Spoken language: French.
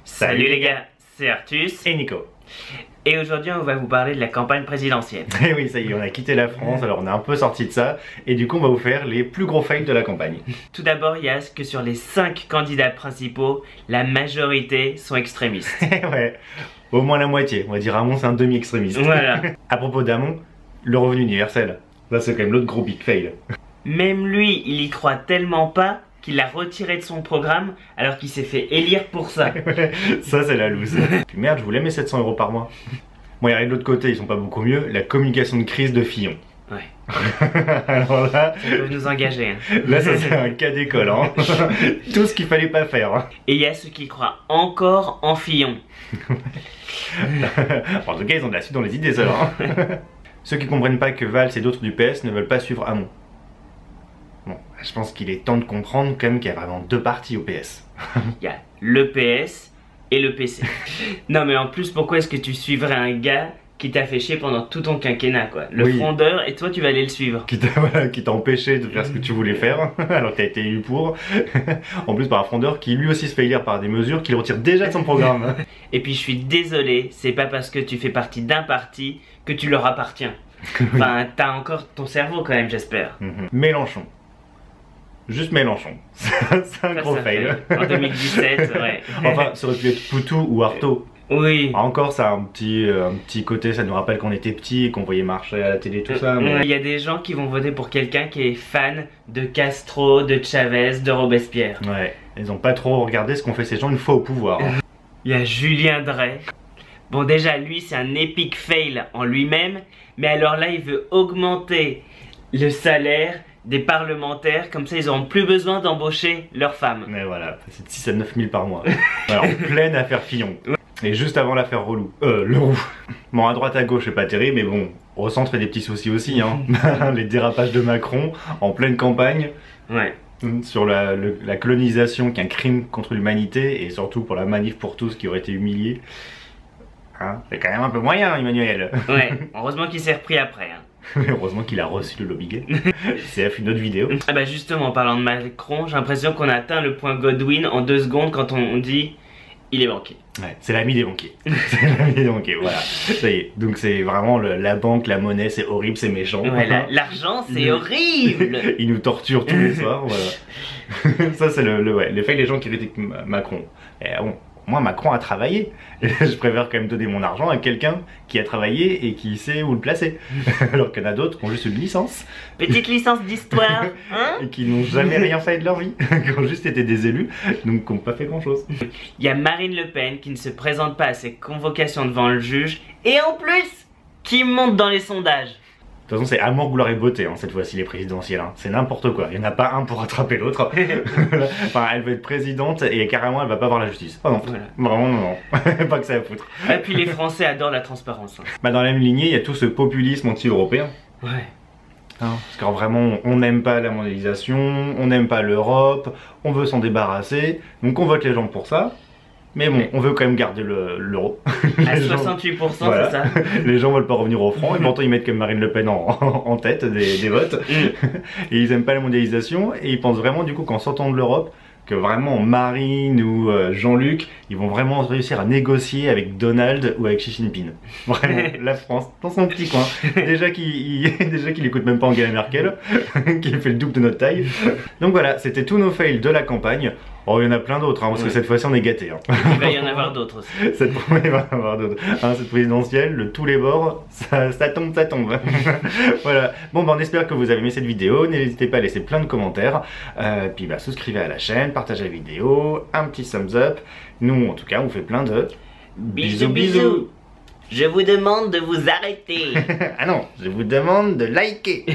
Salut les gars, c'est Artus et Nico. Et aujourd'hui on va vous parler de la campagne présidentielle. Et oui, ça y est, on a quitté la France, alors on est un peu sorti de ça, et du coup on va vous faire les plus gros fails de la campagne. Tout d'abord, il y a que sur les 5 candidats principaux, la majorité sont extrémistes. Ouais, au moins la moitié, on va dire Hamon c'est un demi-extrémiste. Voilà. À propos d'Hamon, le revenu universel, là c'est quand même l'autre gros big fail. Même lui, il y croit tellement pas qu'il l'a retiré de son programme alors qu'il s'est fait élire pour ça. Ça c'est la loose. Puis merde, je voulais mes 700 € par mois. Bon, et de l'autre côté, ils sont pas beaucoup mieux, la communication de crise de Fillon. Ouais. Alors là, Ça peut nous engager. Hein. là ça c'est un cas d'école, hein. Tout ce qu'il fallait pas faire. Hein. Et il y a ceux qui croient encore en Fillon. En tout cas, ils ont de la suite dans les idées, ça. Hein. Ceux qui comprennent pas que Valls et d'autres du PS ne veulent pas suivre Hamon. Bon, je pense qu'il est temps de comprendre quand même qu'il y a vraiment deux partis au PS. Il y a le PS et le PC. Non mais en plus, pourquoi est-ce que tu suivrais un gars qui t'a fait chier pendant tout ton quinquennat, quoi? Le frondeur, et toi tu vas aller le suivre. Qui t'a empêché de faire ce que tu voulais faire, alors que t'as été élu pour. En plus par un frondeur qui lui aussi se fait élire par des mesures qu'il retire déjà de son programme. Et puis je suis désolé, c'est pas parce que tu fais partie d'un parti que tu leur appartiens. Enfin, t'as encore ton cerveau quand même, j'espère. Mélenchon. Juste Mélenchon. C'est un gros fail. En 2017, ouais. Enfin, ça aurait pu être Poutou ou Artaud. Oui. Encore ça a un petit côté, ça nous rappelle qu'on était petits et qu'on voyait marcher à la télé tout ça. Mais... Il y a des gens qui vont voter pour quelqu'un qui est fan de Castro, de Chavez, de Robespierre. Ouais, ils ont pas trop regardé ce qu'ont fait ces gens une fois au pouvoir. Il y a Julien Drey. Bon déjà lui c'est un épique fail en lui-même, mais alors là il veut augmenter le salaire des parlementaires, comme ça ils n'auront plus besoin d'embaucher leurs femmes. Mais voilà, c'est de 6 à 9 000 par mois. Alors pleine affaire Fillon. Et juste avant l'affaire Relou, le roux. Bon, à droite à gauche c'est pas terrible, mais bon, au centre il y a des petits soucis aussi, hein. Les dérapages de Macron en pleine campagne. Ouais. Sur la colonisation qui est un crime contre l'humanité, et surtout pour la manif pour tous qui aurait été humiliée. Hein, c'est quand même un peu moyen, Emmanuel. Ouais, heureusement qu'il s'est repris après. Hein. Heureusement qu'il a reçu le lobby gay. C'est une autre vidéo. Ah bah justement, en parlant de Macron, j'ai l'impression qu'on a atteint le point Godwin en 2 secondes quand on dit il est banquier. Ouais, c'est l'ami des banquiers. C'est l'ami des banquiers, voilà. Ça y est, donc c'est vraiment la banque, la monnaie, c'est horrible, c'est méchant. Ouais, l'argent, c'est horrible. Il nous torture tous les soirs, voilà. Ça c'est les faits des gens qui critiquent Macron. Et bon, moi Macron a travaillé. Je préfère quand même donner mon argent à quelqu'un qui a travaillé et qui sait où le placer. Alors qu'il y en a d'autres qui ont juste une licence. Petite licence d'histoire, hein. Et qui n'ont jamais rien fait de leur vie. Qui ont juste été des élus, donc qui n'ont pas fait grand chose. Il y a Marine Le Pen qui ne se présente pas à ses convocations devant le juge. Et en plus, qui monte dans les sondages. De toute façon, c'est amour, gloire et beauté, hein, cette fois-ci, les présidentielles. Hein. C'est n'importe quoi. Il n'y en a pas un pour rattraper l'autre. Enfin, elle veut être présidente et carrément, elle va pas voir la justice. Oh non, voilà. Vraiment, non. Pas que ça à foutre. Et puis les Français adorent la transparence. Hein. Bah, dans la même lignée, il y a tout ce populisme anti-européen. Ouais. Hein, parce que vraiment, on n'aime pas la mondialisation, on n'aime pas l'Europe, on veut s'en débarrasser. Donc on vote les gens pour ça. Mais bon, on veut quand même garder l'euro. À 68%, voilà. C'est ça. Les gens veulent pas revenir au franc, et pourtant ils mettent comme Marine Le Pen en tête des votes. Et ils aiment pas la mondialisation, et ils pensent vraiment du coup qu'en sortant de l'Europe, que vraiment Marine ou Jean-Luc, ils vont vraiment réussir à négocier avec Donald ou avec Xi Jinping. Vraiment, la France, dans son petit coin. Déjà qu'il écoute même pas Angela Merkel, qui fait le double de notre taille. Donc voilà, c'était tous nos fails de la campagne. Oh, il y en a plein d'autres, hein, parce que cette fois-ci on est gâtés. Hein. Il va y en avoir d'autres aussi. Il va y en avoir d'autres. Hein, cette présidentielle, de tous les bords, ça tombe. Voilà. Bon, bah, on espère que vous avez aimé cette vidéo. N'hésitez pas à laisser plein de commentaires. Puis bah, souscrivez à la chaîne, partagez la vidéo, un petit thumbs up. Nous, en tout cas, on vous fait plein de bisous. Je vous demande de vous arrêter. Ah non, je vous demande de liker.